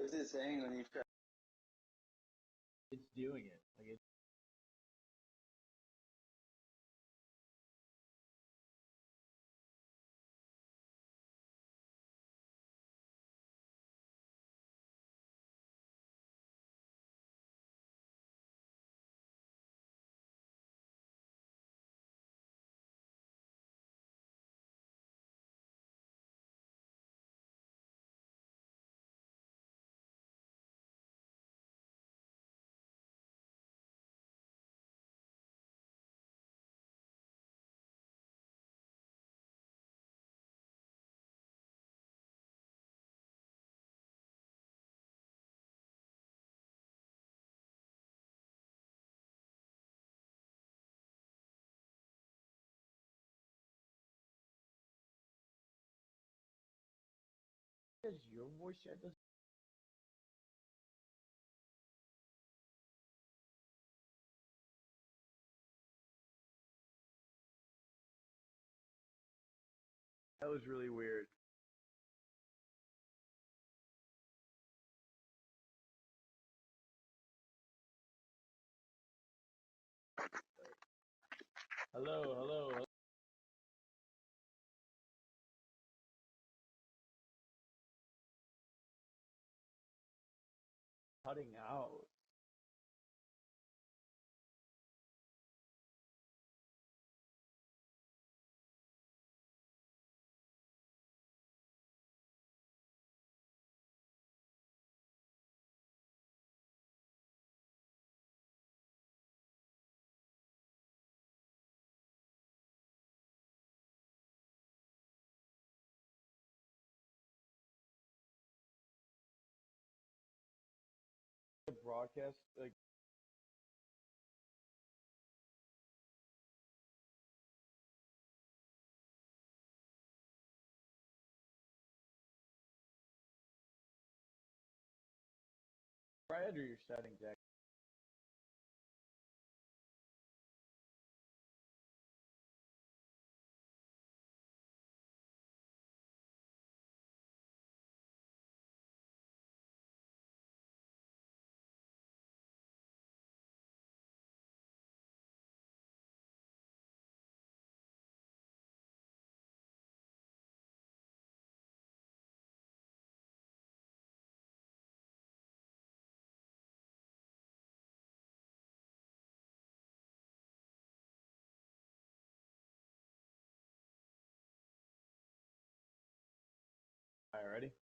is it saying when you try? It's doing it. Like it's Does your voice chat does that was really weird. Hello. Cutting out. The broadcast like right under your settings, Jack. All right, ready?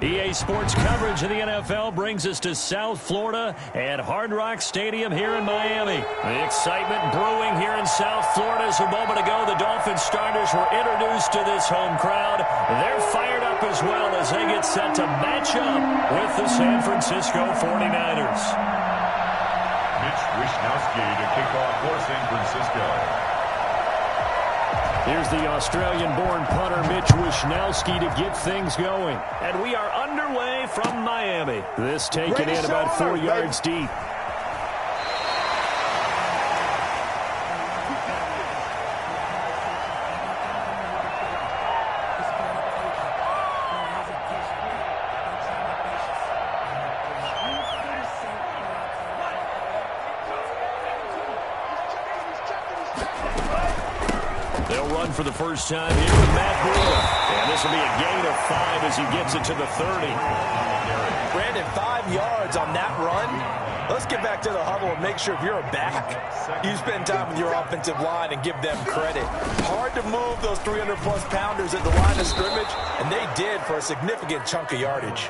EA Sports coverage of the NFL brings us to South Florida at Hard Rock Stadium here in Miami. The excitement brewing here in South Florida as a moment ago the Dolphins starters were introduced to this home crowd. They're fired up as well as they get set to match up with the San Francisco 49ers. Mitch Wishnowsky to kick off for San Francisco. Here's the Australian-born punter Mitch Wishnowsky to get things going. And we are underway from Miami. This taken in about 4 yards deep. They'll run for the first time here with Matt Breida. And this will be a gain of 5 as he gets it to the 30. Brandon, 5 yards on that run. Let's get back to the huddle and make sure if you're a back, you spend time with your offensive line and give them credit. Hard to move those 300-plus pounders at the line of scrimmage, and they did for a significant chunk of yardage.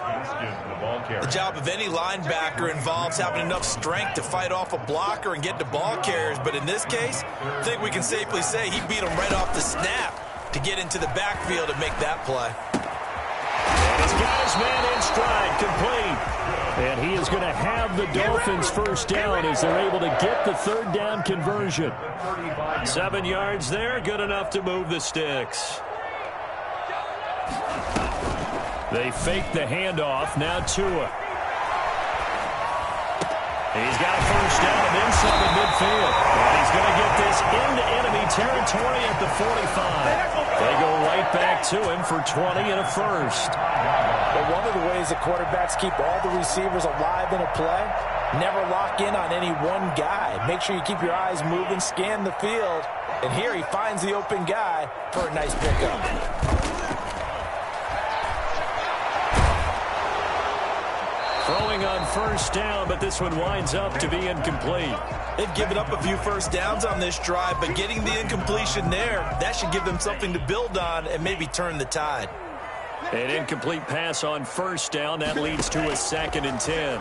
The job of any linebacker involves having enough strength to fight off a blocker and get to ball carriers, but in this case, I think we can safely say he beat him right off the snap to get into the backfield and make that play. And he's got his man in stride, complete. And he is going to have the Dolphins first down as they're able to get the third down conversion. 7 yards there, good enough to move the sticks. They fake the handoff, now Tua. He's got a first down inside up at midfield. And he's going to get this into enemy territory at the 45. They go right back to him for 20 and a first. But one of the ways that quarterbacks keep all the receivers alive in a play, never lock in on any one guy. Make sure you keep your eyes moving, scan the field. And here he finds the open guy for a nice pickup. Throwing on first down, but this one winds up to be incomplete. They've given up a few first downs on this drive, but getting the incompletion there, that should give them something to build on and maybe turn the tide. An incomplete pass on first down. That leads to a 2nd and 10.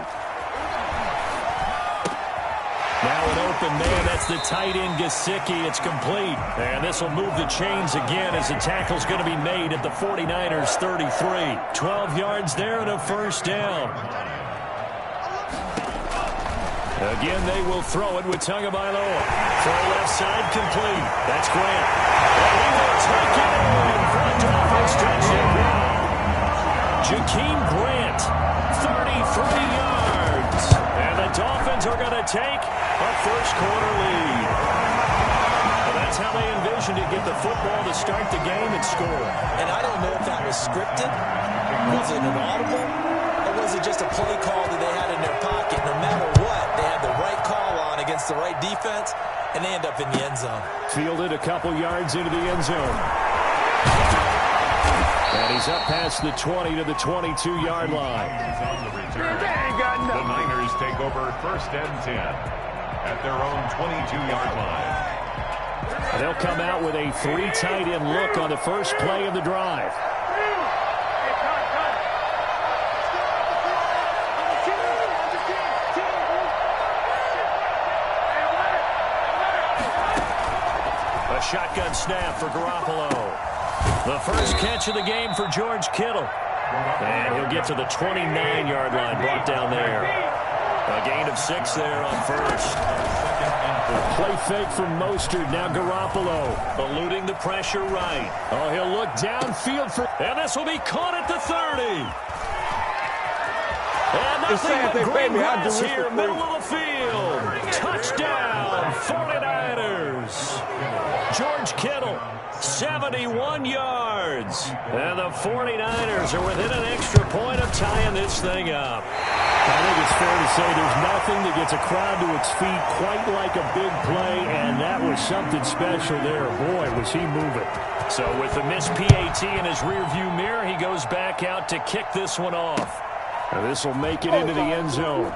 Now an open man. That's the tight end, Yessirskii. It's complete. And this will move the chains again as the tackle's going to be made at the 49ers' 33. 12 yards there and a first down. Again, they will throw it with Tagovailoa. Throw left side complete. That's Grant. And he will take it in for a Dolphins touchdown. Jakeem Grant, 33 yards. And the Dolphins are going to take a first-quarter lead. Well, that's how they envisioned it, get the football to start the game and score. And I don't know if that was scripted. Was it an audible? Or was it just a play call that they had in their pocket? No matter what, they had the right call on against the right defense, and they end up in the end zone. Fielded a couple yards into the end zone. And he's up past the 20 to the 22-yard line. The Niners take over 1st and 10 at their own 22-yard line. They'll come out with a 3 tight end look on the first play of the drive. A shotgun snap for Garoppolo. The first catch of the game for George Kittle. And he'll get to the 29-yard line, brought down there. A gain of 6 there on first. Play fake from Mostert. Now Garoppolo eluding the pressure right. Oh, he'll look downfield for... And this will be caught at the 30. And nothing but green grass here, middle of the field. Touchdown, 49ers. George Kittle, 71 yards. And the 49ers are within an extra point of tying this thing up. I think it's fair to say there's nothing that gets a crowd to its feet quite like a big play, and that was something special there. Boy, was he moving. So with the missed PAT in his rearview mirror, he goes back out to kick this one off. Now this will make it into the end zone.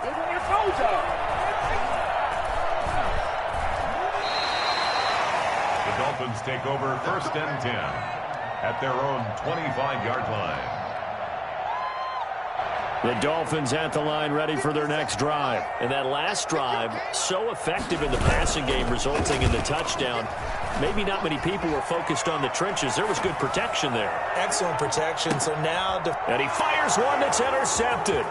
The Dolphins take over 1st and 10 at their own 25-yard line. The Dolphins at the line, ready for their next drive. And that last drive, so effective in the passing game, resulting in the touchdown. Maybe not many people were focused on the trenches. There was good protection there. Excellent protection. So now... And he fires one that's intercepted.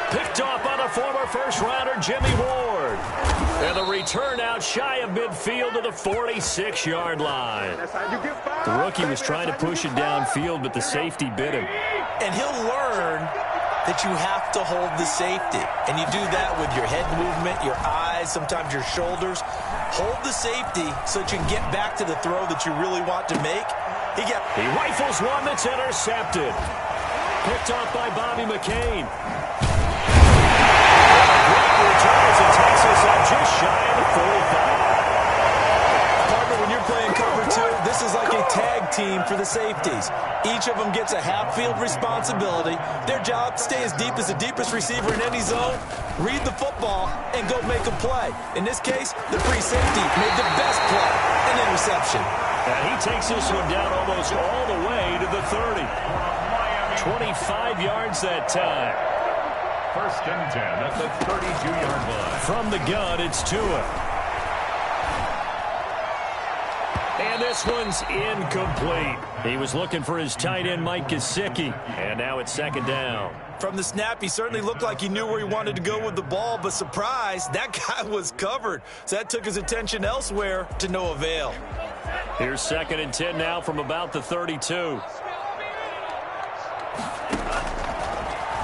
Picked off by the former first-rounder, Jimmy Ward. And the return out shy of midfield to the 46-yard line. The rookie was trying to push it downfield, but the safety bit him. And he'll learn that you have to hold the safety. And you do that with your head movement, your eyes, sometimes your shoulders. Hold the safety so that you can get back to the throw that you really want to make. He rifles one that's intercepted. Picked off by Bobby McCain. Great return as it takes us up just shy of the 45. Partner, when you're playing cover 2, this is like a tag team for the safeties. Each of them gets a half-field responsibility. Their job, stay as deep as the deepest receiver in any zone, read the football, and go make a play. In this case, the free safety made the best play, an interception. And he takes this one down almost all the way to the 30. 25 yards that time. 1st and 10 at the 32-yard line. From the gun, it's Tua. And this one's incomplete. He was looking for his tight end, Mike Gesicki. And now it's 2nd down. From the snap, he certainly looked like he knew where he wanted to go with the ball, but surprise, that guy was covered. So that took his attention elsewhere to no avail. Here's 2nd and 10 now from about the 32.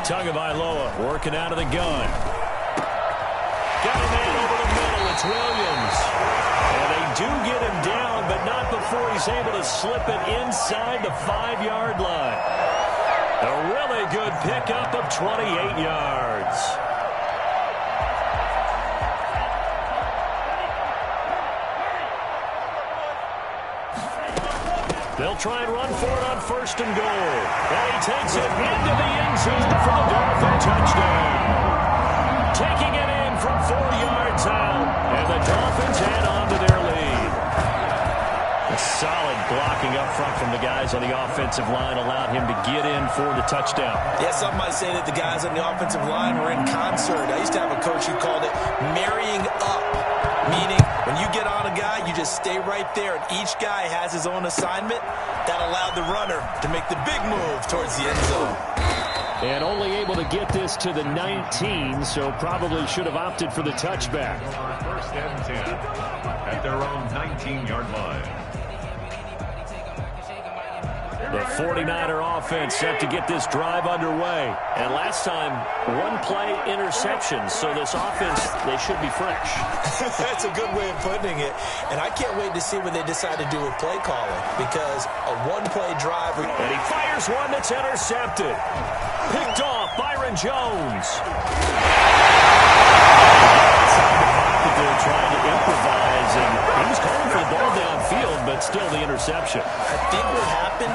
Tagovailoa working out of the gun. Got a man over the middle, and It's Williams. And they do get him down, but not before he's able to slip it inside the 5-yard line. A really good pickup of 28 yards. They'll try and run for it on 1st and goal. And he takes it into the end zone for the Dolphin touchdown. Taking it in from 4 yards out. And the Dolphins add on to their lead. A solid blocking up front from the guys on the offensive line allowed him to get in for the touchdown. Yeah, some might say that the guys on the offensive line were in concert. I used to have a coach who called it marrying up, meaning when you get on a guy, you just stay right there, and each guy has his own assignment. That allowed the runner to make the big move towards the end zone. And only able to get this to the 19, so probably should have opted for the touchback. 1st and 10 at their own 19-yard line. The 49er offense set to get this drive underway. And last time, 1-play interception. So this offense, they should be fresh. That's a good way of putting it. And I can't wait to see what they decide to do with play calling. Because a 1-play drive. And he fires one that's intercepted. Picked off Byron Jones. They're trying to improvise, and he was calling for the ball downfield, but still the interception. I think what happened,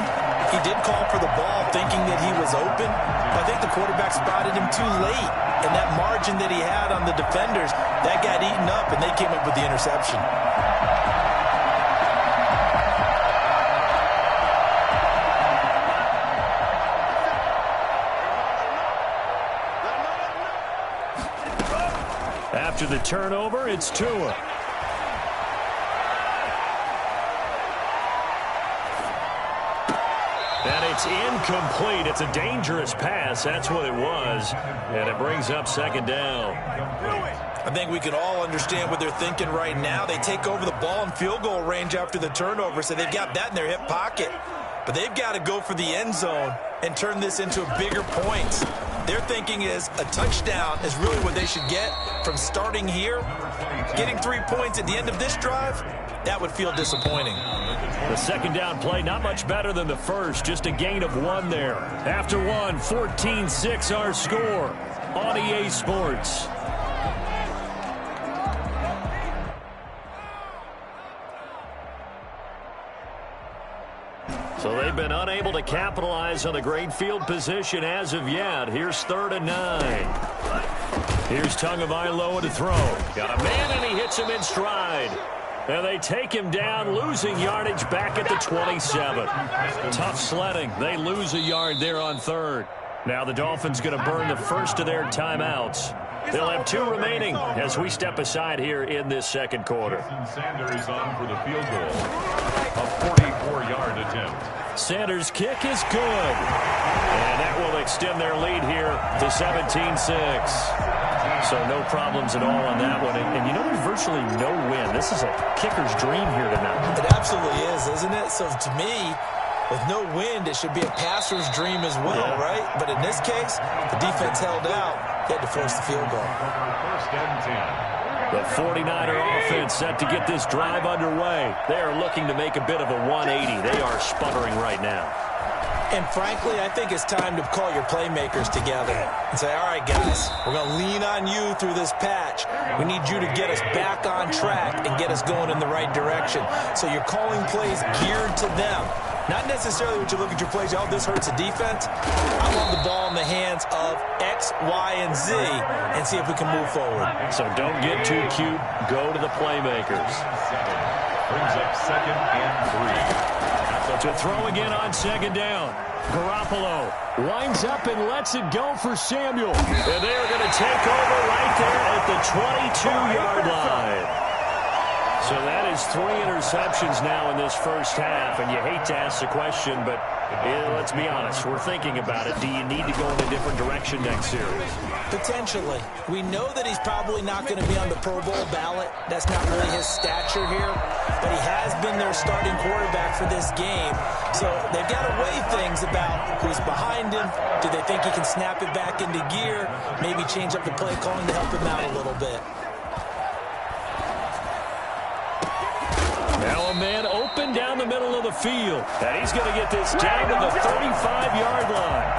he did call for the ball thinking that he was open, but I think the quarterback spotted him too late, and that margin that he had on the defenders, that got eaten up, and they came up with the interception. After the turnover, it's Tua. And it's incomplete. It's a dangerous pass. That's what it was. And it brings up 2nd down. I think we can all understand what they're thinking right now. They take over the ball in field goal range after the turnover, so they've got that in their hip pocket. But they've got to go for the end zone and turn this into bigger points. Their thinking is a touchdown is really what they should get from starting here. Getting 3 points at the end of this drive, that would feel disappointing. The 2nd down play, not much better than the first, just a gain of 1 there. After 1, 14-6 our score on EA Sports. So they've been unable to capitalize on the great field position as of yet. Here's 3rd and 9. Here's Tagovailoa to throw. Got a man, and he hits him in stride. And they take him down, losing yardage back at the 27. Tough sledding. They lose a yard there on 3rd. Now the Dolphins going to burn the first of their timeouts. They'll have 2 remaining as we step aside here in this 2nd quarter. Sanders on for the field goal. A 44-yard attempt. Sanders' kick is good. And that will extend their lead here to 17-6. So no problems at all on that one. And you know, there's virtually no win. This is a kicker's dream here tonight. It absolutely is, isn't it? So to me, with no wind, it should be a passer's dream as well, right? But in this case, the defense held out. They had to force the field goal. 1st and 10. The 49er offense set to get this drive underway. They are looking to make a bit of a 180. They are sputtering right now. And frankly, I think it's time to call your playmakers together and say, all right, guys, we're going to lean on you through this patch. We need you to get us back on track and get us going in the right direction. So you're calling plays geared to them. Not necessarily what you look at your plays, oh, this hurts the defense. I want the ball in the hands of X, Y, and Z and see if we can move forward. So don't get too cute. Go to the playmakers. Brings up 2nd and 3. To throw again on 2nd down. Garoppolo winds up and lets it go for Samuel. And they are going to take over right there at the 22-yard line. So that is 3 interceptions now in this first half, and you hate to ask the question, but let's be honest, we're thinking about it. Do you need to go in a different direction next series? Potentially. We know that he's probably not going to be on the Pro Bowl ballot. That's not really his stature here, but he has been their starting quarterback for this game. So they've got to weigh things about who's behind him. Do they think he can snap it back into gear? Maybe change up the play calling to help him out a little bit. Now a man open down the middle of the field. And he's going to get this down to the 35-yard line.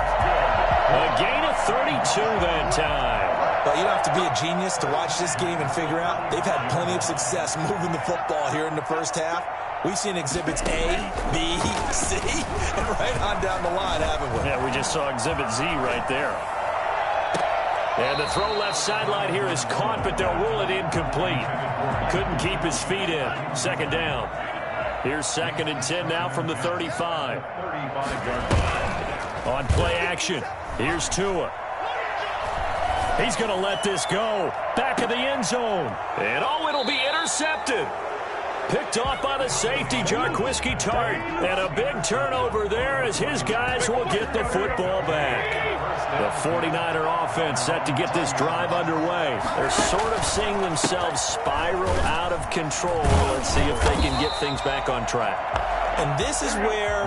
A gain of 32 that time. But you don't have to be a genius to watch this game and figure out they've had plenty of success moving the football here in the first half. We've seen exhibits A, B, C, and right on down the line, haven't we? Yeah, we just saw exhibit Z right there. And the throw left sideline here is caught, but they'll rule it incomplete. Couldn't keep his feet in. Second down. Here's 2nd and 10 now from the 35. On play action, here's Tua. He's going to let this go. Back of the end zone. And it'll be intercepted. Picked off by the safety, Jarquiski Tart. And a big turnover there as his guys will get the football back. The 49er offense set to get this drive underway. They're sort of seeing themselves spiral out of control. Let's see if they can get things back on track. And this is where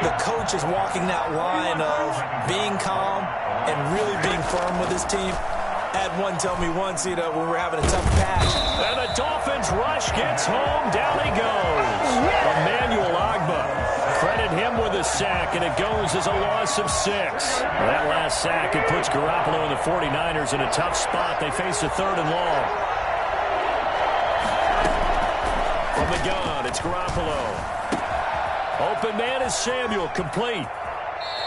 the coach is walking that line of being calm and really being firm with his team. Had one tell me once, when we're having a tough patch. And the Dolphins rush gets home. Down he goes. Emmanuel Ogbah. Credit him with a sack, and it goes as a loss of 6. That last sack, it puts Garoppolo and the 49ers in a tough spot. They face a 3rd and long. From the gun, it's Garoppolo. Open man is Samuel, complete.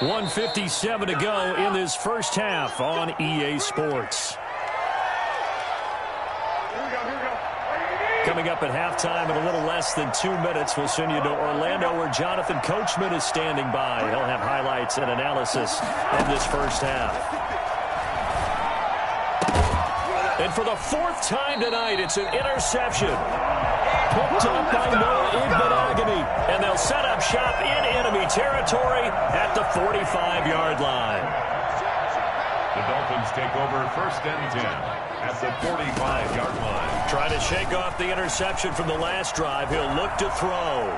1:57 to go in this first half on EA Sports. Coming up at halftime in a little less than 2 minutes, we'll send you to Orlando where Jonathan Coachman is standing by. He'll have highlights and analysis of this first half. And for the 4th time tonight, it's an interception. Picked up by Noah Igbenogany. And they'll set up shop in enemy territory at the 45-yard line. The Dolphins take over 1st and 10 at the 45-yard line. Trying to shake off the interception from the last drive. He'll look to throw.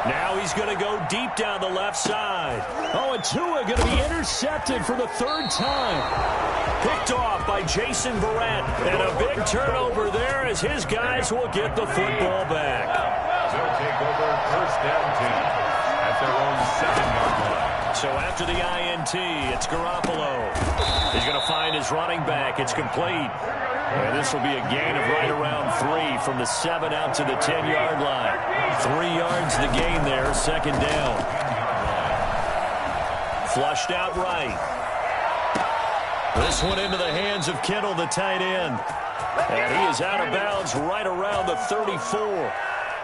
Now he's going to go deep down the left side. Oh, and Tua going to be intercepted for the 3rd time. Picked off by Jason Verrett. And a big turnover there as his guys will get the football back. They'll take over 1st and 10 at their own 7-yard line. So after the INT, it's Garoppolo. He's going to find his running back. It's complete. And this will be a gain of right around 3 from the 7 out to the 10-yard line. 3 yards the gain there, 2nd down. Flushed out right. This one into the hands of Kittle, the tight end. And he is out of bounds right around the 34.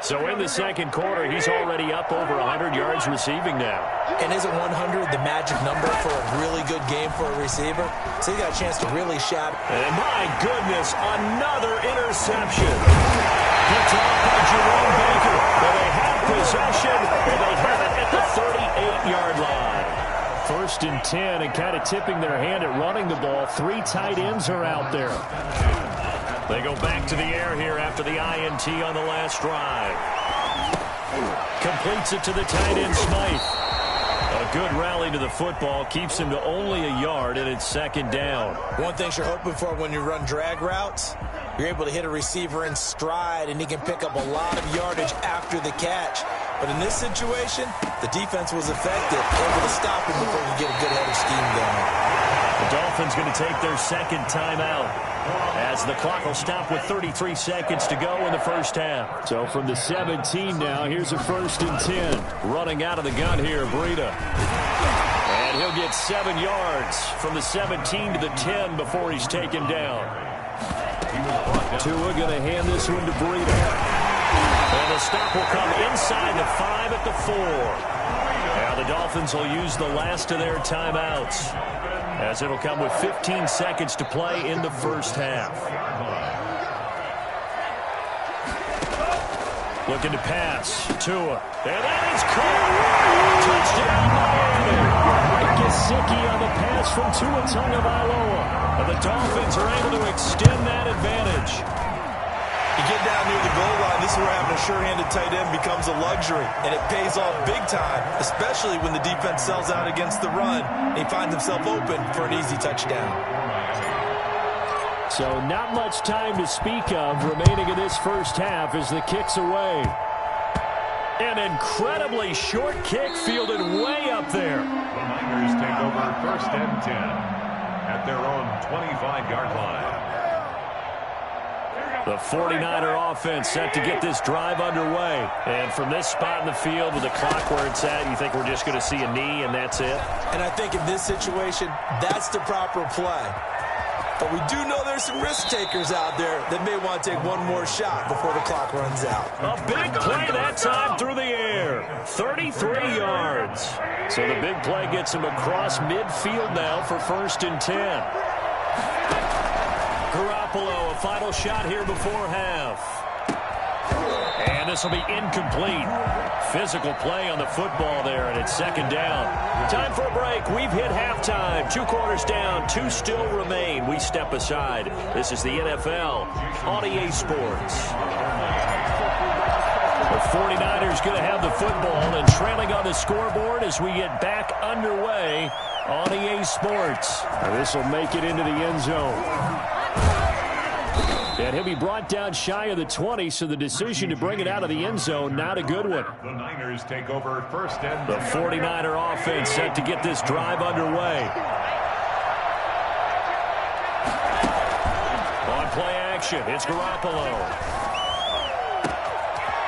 So in the 2nd quarter, he's already up over 100 yards receiving now. And isn't 100 the magic number for a really good game for a receiver? So he got a chance to really shout. And my goodness, another interception. Picked off by Jerome Baker. And they have possession, and they have it at the 38-yard line. 1st and 10, and kind of tipping their hand at running the ball. 3 tight ends are out there. They go back to the air here after the INT on the last drive. Completes it to the tight end, Smythe. A good rally to the football keeps him to only a yard, and it's 2nd down. One thing you're hoping for when you run drag routes, you're able to hit a receiver in stride, and he can pick up a lot of yardage after the catch. But in this situation, the defense was effective, able to stop him before he could get a good head of steam going. The Dolphins going to take their 2nd timeout as the clock will stop with 33 seconds to go in the first half. So from the 17 now, here's a 1st and 10. Running out of the gun here, Breida. And he'll get 7 yards from the 17 to the 10 before he's taken down. Tua going to hand this one to Breida. And the stop will come inside the 5 at the 4. Now the Dolphins will use the last of their timeouts, as it'll come with 15 seconds to play in the first half. Looking to pass. Tua. And that is caught. Touchdown, Miami. Yessirskii on the pass from Tua Tagovailoa. And the Dolphins are able to extend that advantage. You get down near the goal line, this is where having a sure-handed tight end becomes a luxury, and it pays off big time, especially when the defense sells out against the run, and he finds himself open for an easy touchdown. So not much time to speak of remaining in this first half as the kick's away. An incredibly short kick fielded way up there. The Niners take over first and 10 at their own 25-yard line. The 49er offense set to get this drive underway. And from this spot in the field with the clock where it's at, you think we're just going to see a knee and that's it? And I think in this situation, that's the proper play. But we do know there's some risk takers out there that may want to take one more shot before the clock runs out. A big play that time through the air. 33 yards. So the big play gets him across midfield now for first and 10. Garoppolo, a final shot here before half. And this will be incomplete. Physical play on the football there, and it's second down. Time for a break. We've hit halftime. 2 quarters down, 2 still remain. We step aside. This is the NFL on EA Sports. The 49ers going to have the football and trailing on the scoreboard as we get back underway on EA Sports. This will make it into the end zone. And he'll be brought down shy of the 20, so the decision to bring it out of the end zone, not a good one. The Niners take over first and 10. The 49er offense set to get this drive underway. On play action, it's Garoppolo.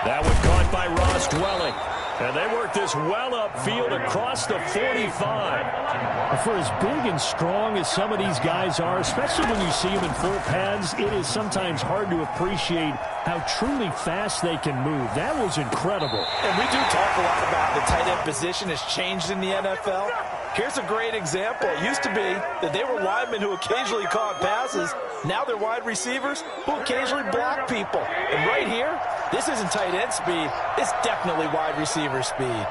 That one caught by Ross Dwelling. And they work this well upfield across the 45. For as big and strong as some of these guys are, especially when you see them in full pads, it is sometimes hard to appreciate how truly fast they can move. That was incredible. And we do talk a lot about the tight end position has changed in the NFL. Here's a great example. It used to be that they were linemen who occasionally caught passes. Now they're wide receivers who occasionally block people. And right here, this isn't tight end speed. It's definitely wide receiver speed.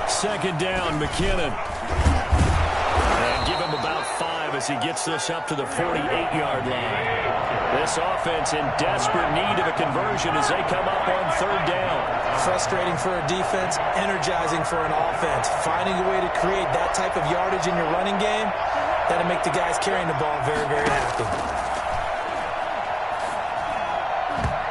Second down, McKinnon. And give him about 5 as he gets this up to the 48-yard line. This offense in desperate need of a conversion as they come up on third down. Frustrating for a defense, energizing for an offense. Finding a way to create that type of yardage in your running game, that'll make the guys carrying the ball very, very happy.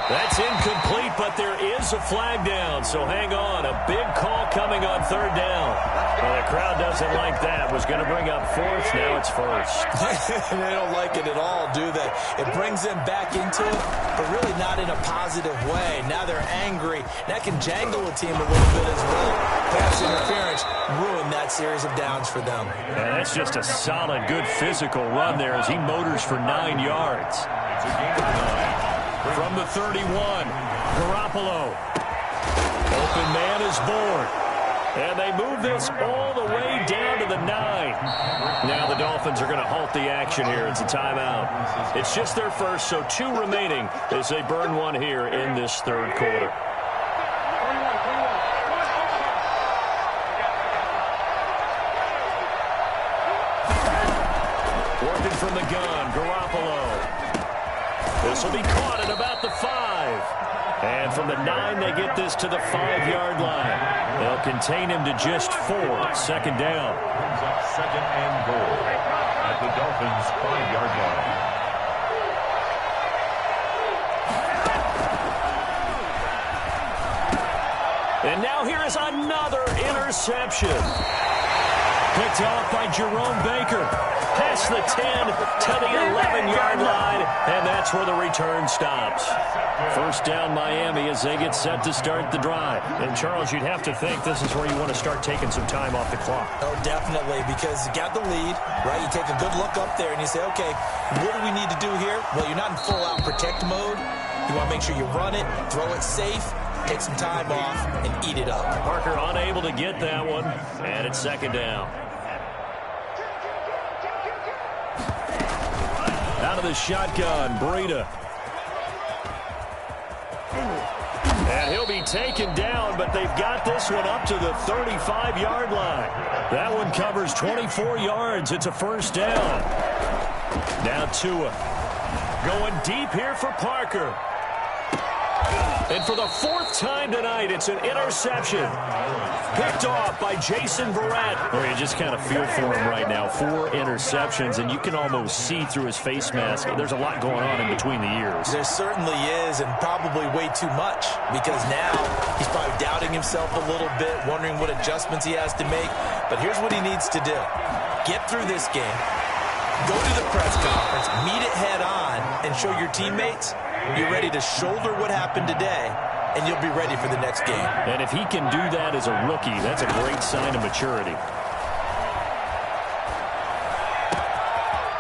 That's incomplete, but there is a flag down, so hang on. A big call coming on third down. Well, the crowd doesn't like that. Was going to bring up fourth, now it's first. They don't like it at all, do they? It brings them back into it, but really not in a positive way. Now they're angry. That can jangle a team a little bit as well. Pass interference ruined that series of downs for them. And that's just a solid, good physical run there as he motors for 9 yards. It's a gain of 9. From the 31, Garoppolo. Open man is bored. And they move this all the way down to the 9. Now the Dolphins are going to halt the action here. It's a timeout. It's just their first, so 2 remaining as they burn one here in this third quarter. Working from the gun, Garoppolo. This will be caught at about the 5. And from the 9, they get this to the 5-yard line. They'll contain him to just 4. Second down. Brings up second and goal at the Dolphins' 5-yard line. And now here is another interception. Picked off by Jerome Baker. Past the 10 to the 11-yard line, and that's where the return stops. First down Miami as they get set to start the drive. And, Charles, you'd have to think this is where you want to start taking some time off the clock. Oh, definitely, because you got the lead, right? You take a good look up there and you say, okay, what do we need to do here? Well, you're not in full-out protect mode. You want to make sure you run it, throw it safe, take some time off, and eat it up. Parker unable to get that one, and it's second down. Out of the shotgun, Breida. And he'll be taken down, but they've got this one up to the 35-yard line. That one covers 24 yards. It's a first down. Now Tua. Going deep here for Parker. And for the 4th time tonight, it's an interception. Picked off by Jason Verrett. Well, you just kind of feel for him right now. 4 interceptions, and you can almost see through his face mask. There's a lot going on in between the ears. There certainly is, and probably way too much, because now he's probably doubting himself a little bit, wondering what adjustments he has to make. But here's what he needs to do. Get through this game, go to the press conference, meet it head on, and show your teammates you're ready to shoulder what happened today, and you'll be ready for the next game. And if he can do that as a rookie, that's a great sign of maturity.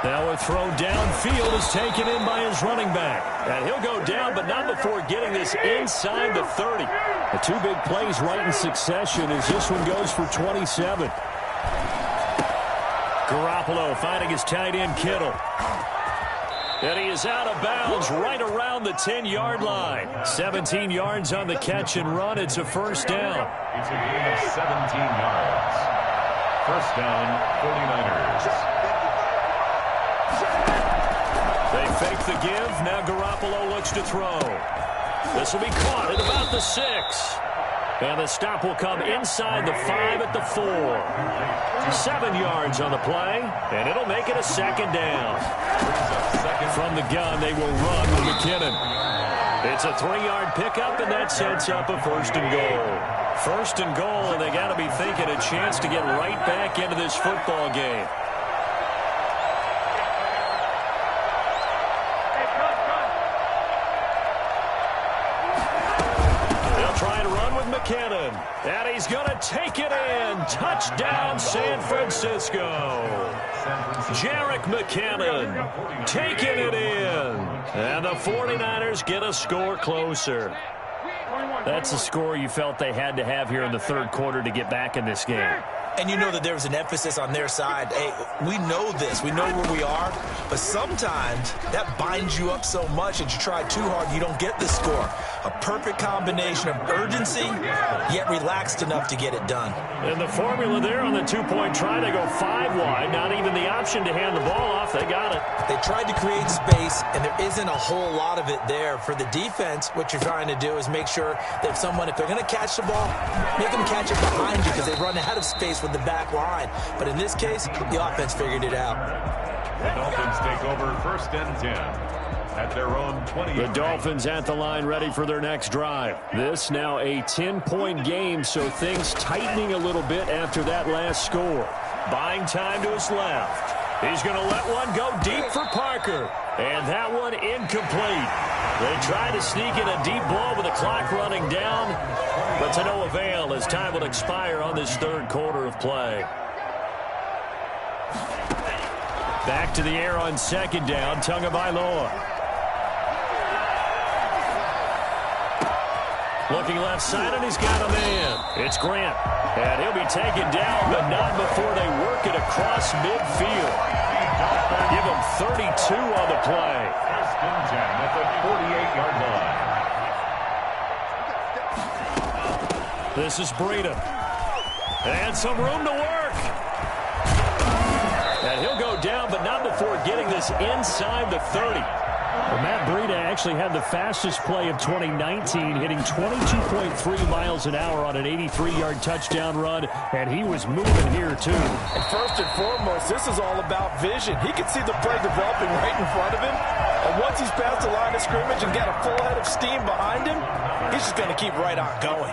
Now a throw downfield is taken in by his running back. And he'll go down, but not before getting this inside the 30. The 2 big plays right in succession as this one goes for 27. Garoppolo finding his tight end Kittle. And he is out of bounds right around the 10-yard line. 17 yards on the catch and run. It's a first down. It's a gain of 17 yards. First down, 49ers. They fake the give. Now Garoppolo looks to throw. This will be caught at about the 6. And the stop will come inside the 5 at the 4. 7 yards on the play, and it'll make it a second down. From the gun, they will run with McKinnon. It's a 3-yard pickup, and that sets up a first and goal. First and goal, and they got to be thinking a chance to get right back into this football game. McKinnon, and he's going to take it in. Touchdown, San Francisco. Jerick McKinnon taking it in. And the 49ers get a score closer. That's a score you felt they had to have here in the third quarter to get back in this game. And you know that there was an emphasis on their side. Hey, we know this. We know where we are. But sometimes that binds you up so much that you try too hard, you don't get the score. A perfect combination of urgency, yet relaxed enough to get it done. And the formula there on the 2-point try, they go 5 wide. Not even the option to hand the ball off. They got it. They tried to create space, and there isn't a whole lot of it there. For the defense, what you're trying to do is make sure that if they're going to catch the ball, make them catch it behind you because they run out of space with the back line. But in this case, the offense figured it out. The Dolphins take over first and 10 at their own 20. The Dolphins at the line ready for their next drive. This now a 10-point game, so things tightening a little bit after that last score. Buying time to his left. He's going to let one go deep for Parker. And that one incomplete. They try to sneak in a deep ball with the clock running down, but to no avail as time will expire on this third quarter of play. Back to the air on second down, Tagovailoa. Looking left side, and he's got a man. It's Grant. And he'll be taken down, but not before they work it across midfield. Give him 32 on the play. First and 10 at the 48-yard line. This is Breida. And some room to work. And he'll go down, but not before getting this inside the 30. Well, Matt Breida actually had the fastest play of 2019, hitting 22.3 miles an hour on an 83-yard touchdown run, and he was moving here, too. And first and foremost, this is all about vision. He can see the play developing right in front of him, and once he's past the line of scrimmage and got a full head of steam behind him, he's just going to keep right on going.